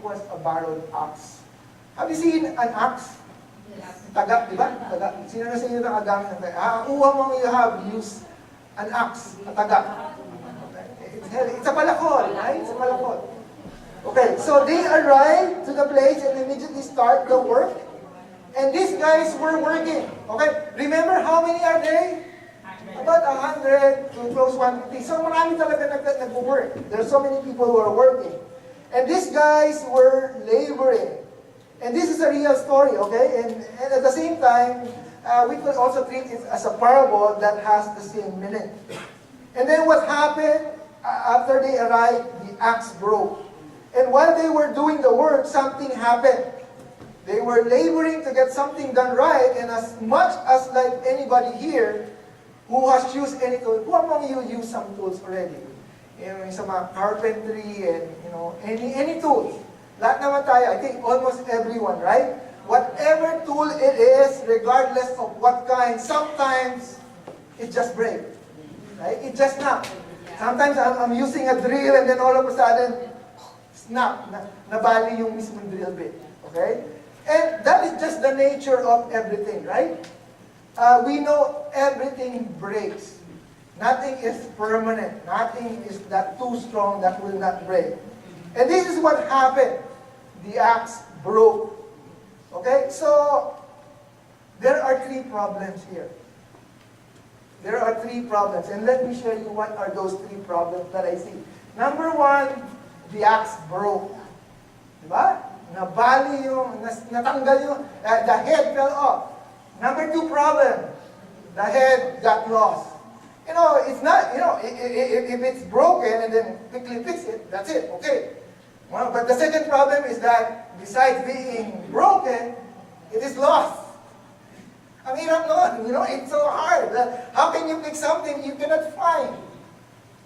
was a borrowed ox. Have you seen an ox? Taga, di ba? Taga. Sino na sa inyo nakagamit ng taga? Uwa mo, you have used an ox, a taga. It's a palakol, right? It's a palakol. Okay, so they arrived to the place and immediately start the work. And these guys were working. Okay, remember how many are they? About 100 to close 150. So marami talaga nag-work. There are so many people who are working. And these guys were laboring. And this is a real story, okay? And at the same time, we could also treat it as a parable that has the same meaning. And then what happened, after they arrived, the axe broke. And while they were doing the work, something happened. They were laboring to get something done right, and as much as like anybody here who has used any tool, who among you use some tools already? You know, sa mga carpentry and, you know, any tools. Lahat naman tayo, I think almost everyone, right? Whatever tool it is, regardless of what kind, sometimes it just breaks. Right? It just snaps. Sometimes I'm using a drill and then all of a sudden, snap, nabali yung mismong drill bit. Okay? And that is just the nature of everything, right? We know everything breaks. Nothing is permanent. Nothing is that too strong that will not break. And this is what happened. The axe broke. Okay? So, there are three problems here. There are three problems. And let me show you what are those three problems that I see. Number one, the axe broke. Diba? Nabali yung, natanggal yung, the head fell off. Number two problem, the head got lost. You know, it's not, you know, if it's broken and then quickly fix it, that's it, okay. Well, but the second problem is that besides being broken, it is lost. I mean, you know, it's so hard. How can you fix something you cannot find?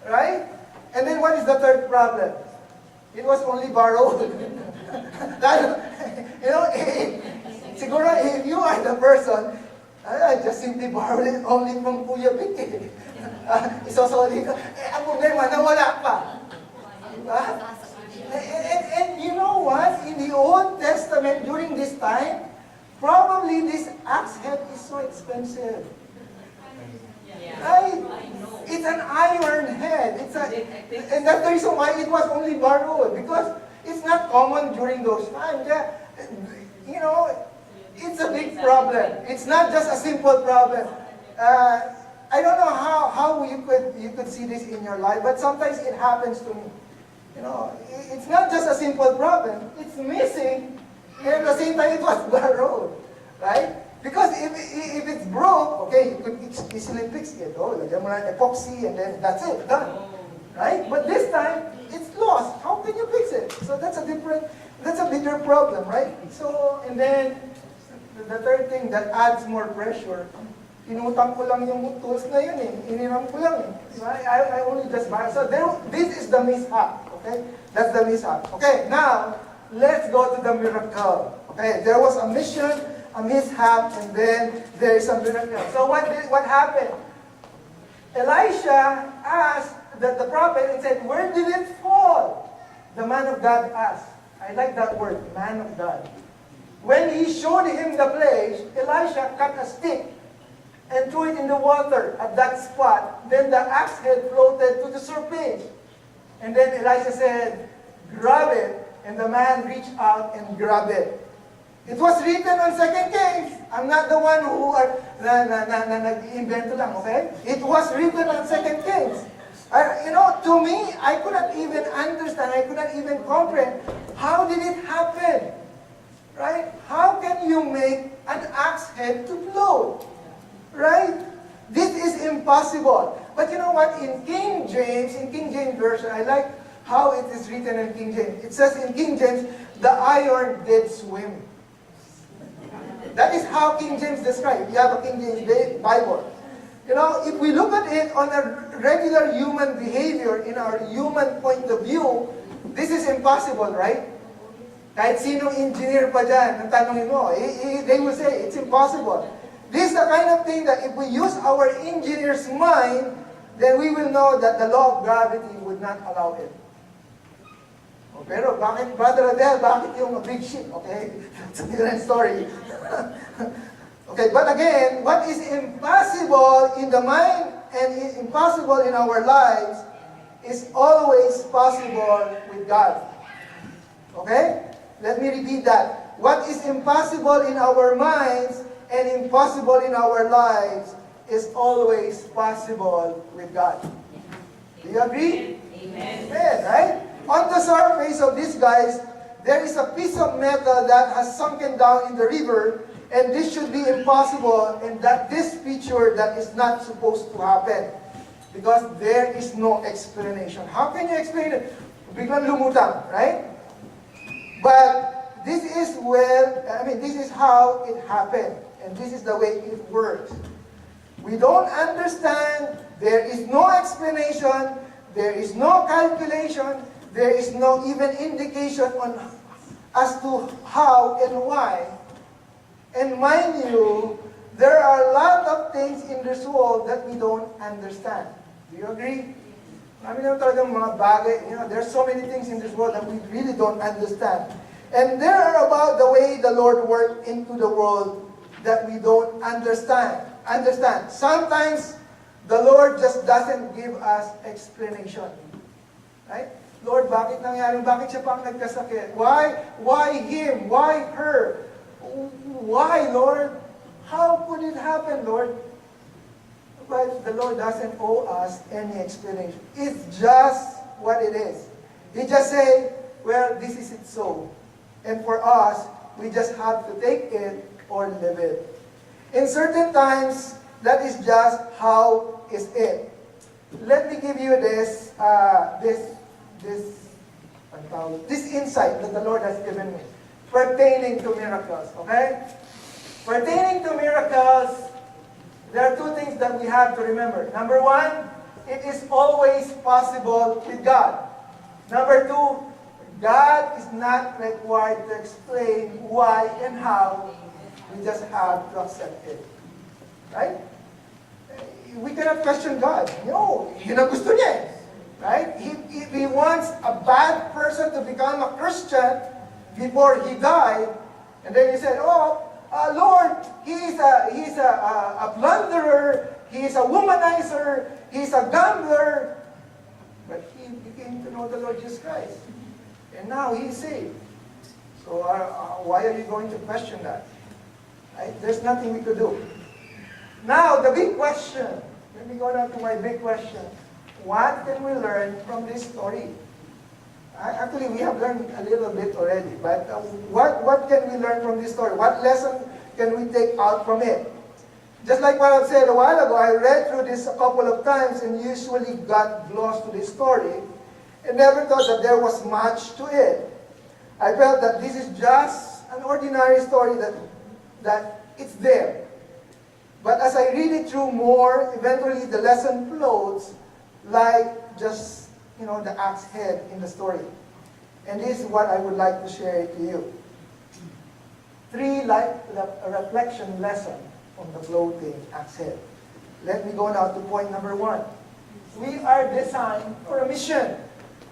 Right? And then what is the third problem? It was only borrowed. You know, siguro if you are the person, I just simply borrowed it only from Kuya Vicky. Isosoli ko. Ang problema, nawala pa. Diba? And you know what? In the Old Testament, during this time, probably this axe head is so expensive. Right? It's an iron head. And that's the reason why it was only borrowed. Because it's not common during those times. You know, it's a big problem. It's not just a simple problem. I don't know how you could see this in your life, but sometimes it happens to me. You know, it's not just a simple problem. It's missing, and at the same time it was borrowed, right? Because if it's broke, okay, you could easily fix it. Oh, lagyan mo lang epoxy, and then that's it, done, right? But this time it's lost. How can you fix it? So that's a bigger problem, right? So and then the third thing that adds more pressure. Inutang ko lang yung tools na yun eh. Iniram ko lang eh. I only just buy. So this is the mishap. Okay? That's the mishap. Okay, now, let's go to the miracle. Okay, there was a mission, a mishap, and then there is a miracle. So what happened? Elisha asked the prophet and said, where did it fall? The man of God asked. I like that word, man of God. When he showed him the place, Elisha cut a stick and threw it in the water at that spot. Then the axe head floated to the surface. And then Elisha said, grab it. And the man reached out and grabbed it. It was written on 2 Kings. I'm not the one who nag-invento lang, okay? It was written on 2 Kings. You know, to me, I could not even understand, I could not even comprehend. How did it happen? Right? How can you make an axe head to float? Right? This is impossible. But you know what? In King James Version, I like how it is written in King James. It says in King James, the iron did swim. That is how King James describes. You have a King James Bible. You know, if we look at it on a regular human behavior, in our human point of view, this is impossible, right? Kahit sinong engineer pa dyan, ang tanongin mo, they will say, it's impossible. This is the kind of thing that if we use our engineer's mind, then we will know that the law of gravity would not allow it. Pero bakit, Brother Adele, bakit yung big ship? Okay, that's a different story. Okay, but again, what is impossible in the mind and is impossible in our lives is always possible with God. Okay? Let me repeat that. What is impossible in our minds and impossible in our lives is always possible with God. Do you agree? Amen. Amen, right? On the surface of these guys, there is a piece of metal that has sunken down in the river, and this should be impossible, and that this feature that is not supposed to happen. Because there is no explanation. How can you explain it? Biglang lumutang, right? But this is this is how it happened. And this is the way it works. We don't understand. There is no explanation. There is no calculation. There is no even indication as to how and why. And mind you, there are a lot of things in this world that we don't understand. Do you agree? Marami naman talagang mga bagay, there's so many things in this world that we really don't understand. And there are about the way the Lord worked into the world that we don't understand. Sometimes the Lord just doesn't give us explanation. Right? Lord, bakit nangyari? Bakit siya pang nagkasakit? Why? Why him? Why her? Why, Lord? How could it happen, Lord? But the Lord doesn't owe us any explanation. It's just what it is. He just say, well, this is it so. And for us, we just have to take it or live it. In certain times, that is just how is it. Let me give you this insight that the Lord has given me pertaining to miracles. Okay? Pertaining to miracles, there are two things that we have to remember. Number one, it is always possible with God. Number two, God is not required to explain why and how. We just have to accept it. Right? We cannot question God. No, yun ang gusto niya. Right? If He wants a bad person to become a Christian before he died, and then He said, Lord, he's a plunderer, he's a womanizer, he's a gambler, but he became to know the Lord Jesus Christ. And now he's saved. So why are you going to question that? Right? There's nothing we could do. Now, the big question. Let me go now to my big question. What can we learn from this story? Actually, we have learned a little bit already. But what can we learn from this story? What lesson can we take out from it? Just like what I've said a while ago, I read through this a couple of times and usually got lost to this story and never thought that there was much to it. I felt that this is just an ordinary story that it's there. But as I read it through more, eventually the lesson flows like just, the axe head in the story. And this is what I would like to share to you. 3 reflection lesson on the floating axe head. Let me go now to point number 1. We are designed for a mission.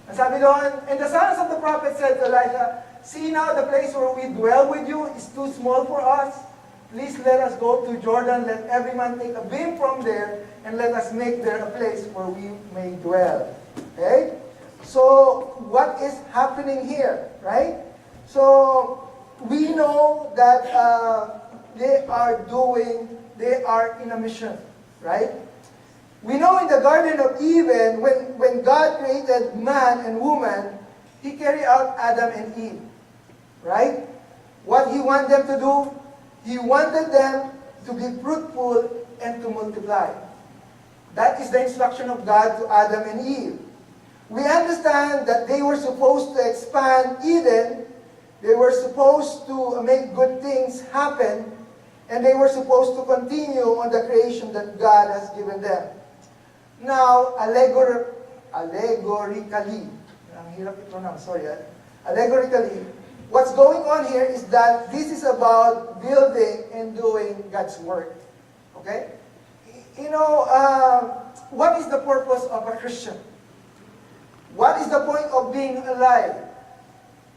And sabi doon, and the sons of the prophet said to Elijah, see now the place where we dwell with you is too small for us. Please let us go to Jordan, let every man take a beam from there, and let us make there a place where we may dwell. Okay? So, what is happening here? Right? So, we know that they are in a mission. Right? We know in the Garden of Eden, when God created man and woman, He carried out Adam and Eve. Right? What He wanted them to do? He wanted them to be fruitful and to multiply. That is the instruction of God to Adam and Eve. We understand that they were supposed to expand Eden, they were supposed to make good things happen, and they were supposed to continue on the creation that God has given them. Now, allegorically, what's going on here is that this is about building and doing God's work. Okay? What is the purpose of a Christian? What is the point of being alive?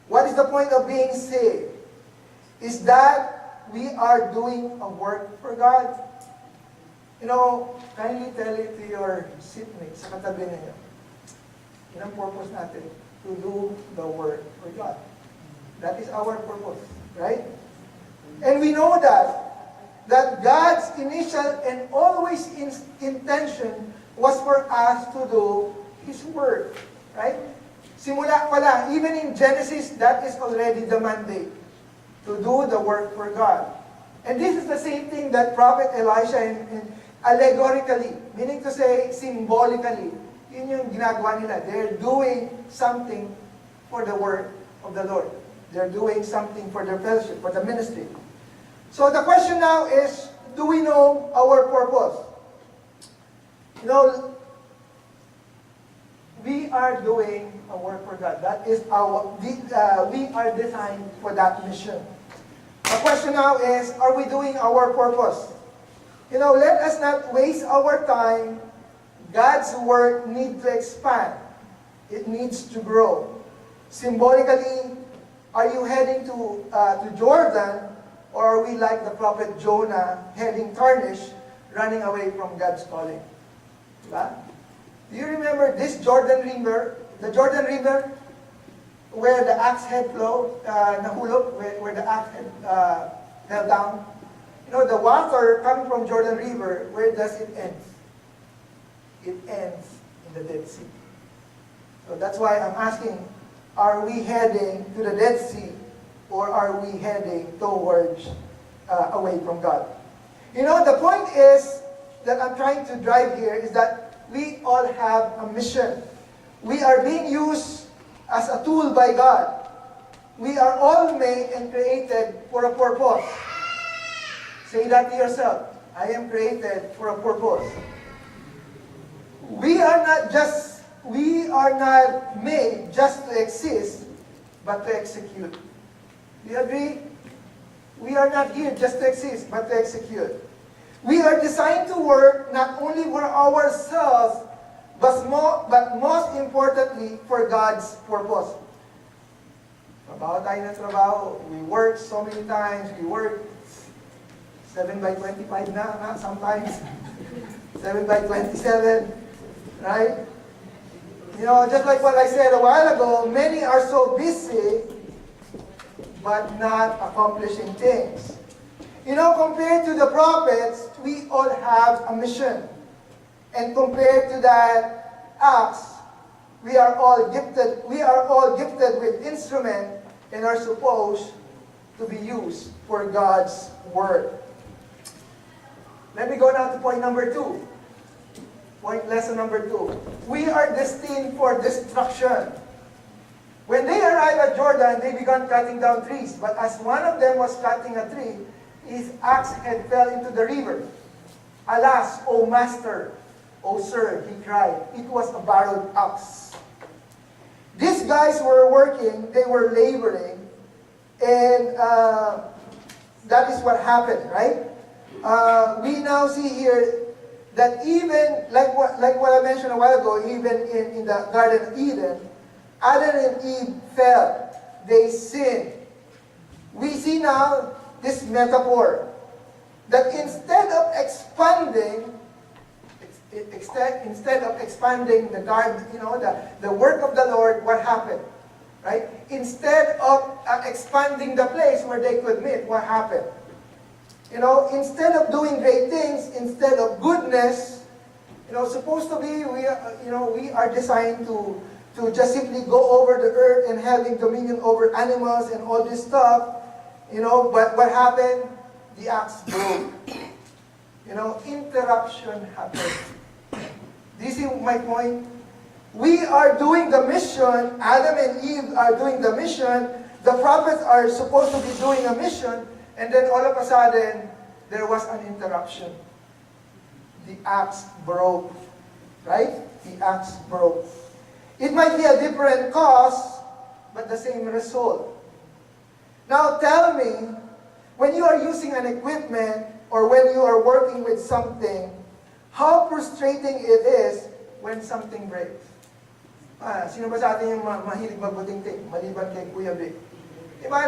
What is the point of being saved? Is that we are doing a work for God. Kindly tell it to your seatmate sa katabi ninyo. Yun ang purpose natin, to do the work for God. That is our purpose, right? And we know that God's initial and always intention was for us to do His work, right? Simula pala, even in Genesis, that is already the mandate, to do the work for God. And this is the same thing that Prophet Elisha allegorically, meaning to say, symbolically, yun yung ginagawa nila. They're doing something for the work of the Lord. They're doing something for their fellowship, for the ministry. So the question now is, do we know our purpose? We are doing a work for God. That is we are designed for that mission. The question now is, are we doing our purpose? Let us not waste our time. God's work needs to expand. It needs to grow. Symbolically, are you heading to Jordan, or are we like the prophet Jonah, heading tarnished, running away from God's calling? Diba? Do you remember this Jordan River? The Jordan River, where the axe head nahulog, where the axe head fell down? The water coming from Jordan River, where does it end? It ends in the Dead Sea. So that's why I'm asking, are we heading to the Dead Sea, or are we heading towards away from God? The point is that I'm trying to drive here is that we all have a mission. We are being used as a tool by God. We are all made and created for a purpose. Say that to yourself. I am created for a purpose. We are not made just to exist, but to execute. Do you agree? We are not here just to exist, but to execute. We are designed to work not only for ourselves, but most importantly, for God's purpose. Trabaho tayo ng trabaho. We work so many times. We work 7 by 25 na sometimes. 7 by 27. Right? Just like what I said a while ago, many are so busy, but not accomplishing things. Compared to the prophets, we all have a mission. And compared to that Acts, we are all gifted with instrument and are supposed to be used for God's word. Let me go now to point number 2. Lesson number 2. We are destined for destruction. When they arrived at Jordan, they began cutting down trees. But as one of them was cutting a tree, his axe head fell into the river. Alas, O master, O sir, he cried. It was a borrowed axe. These guys were working, they were laboring, and that is what happened, right? We now see here that even, like what I mentioned a while ago, even in the Garden of Eden, Adam and Eve fell. They sinned. We see now this metaphor that instead of expanding the garden, the work of the Lord, what happened? Right? Instead of expanding the place where they could meet, what happened? Instead of doing great things, instead of goodness, supposed to be, we are designed to just simply go over the earth and having dominion over animals and all this stuff, but what happened? The axe broke. Interruption happened. Do you see my point? We are doing the mission. Adam and Eve are doing the mission. The prophets are supposed to be doing a mission. And then all of a sudden, there was an interruption. The axe broke. Right? The axe broke. It might be a different cause, but the same result. Now tell me, when you are using an equipment or when you are working with something, how frustrating it is when something breaks. Sino ba sa atin yung mahilig magbuting-ting? Maliban kay Kuya B. Diba,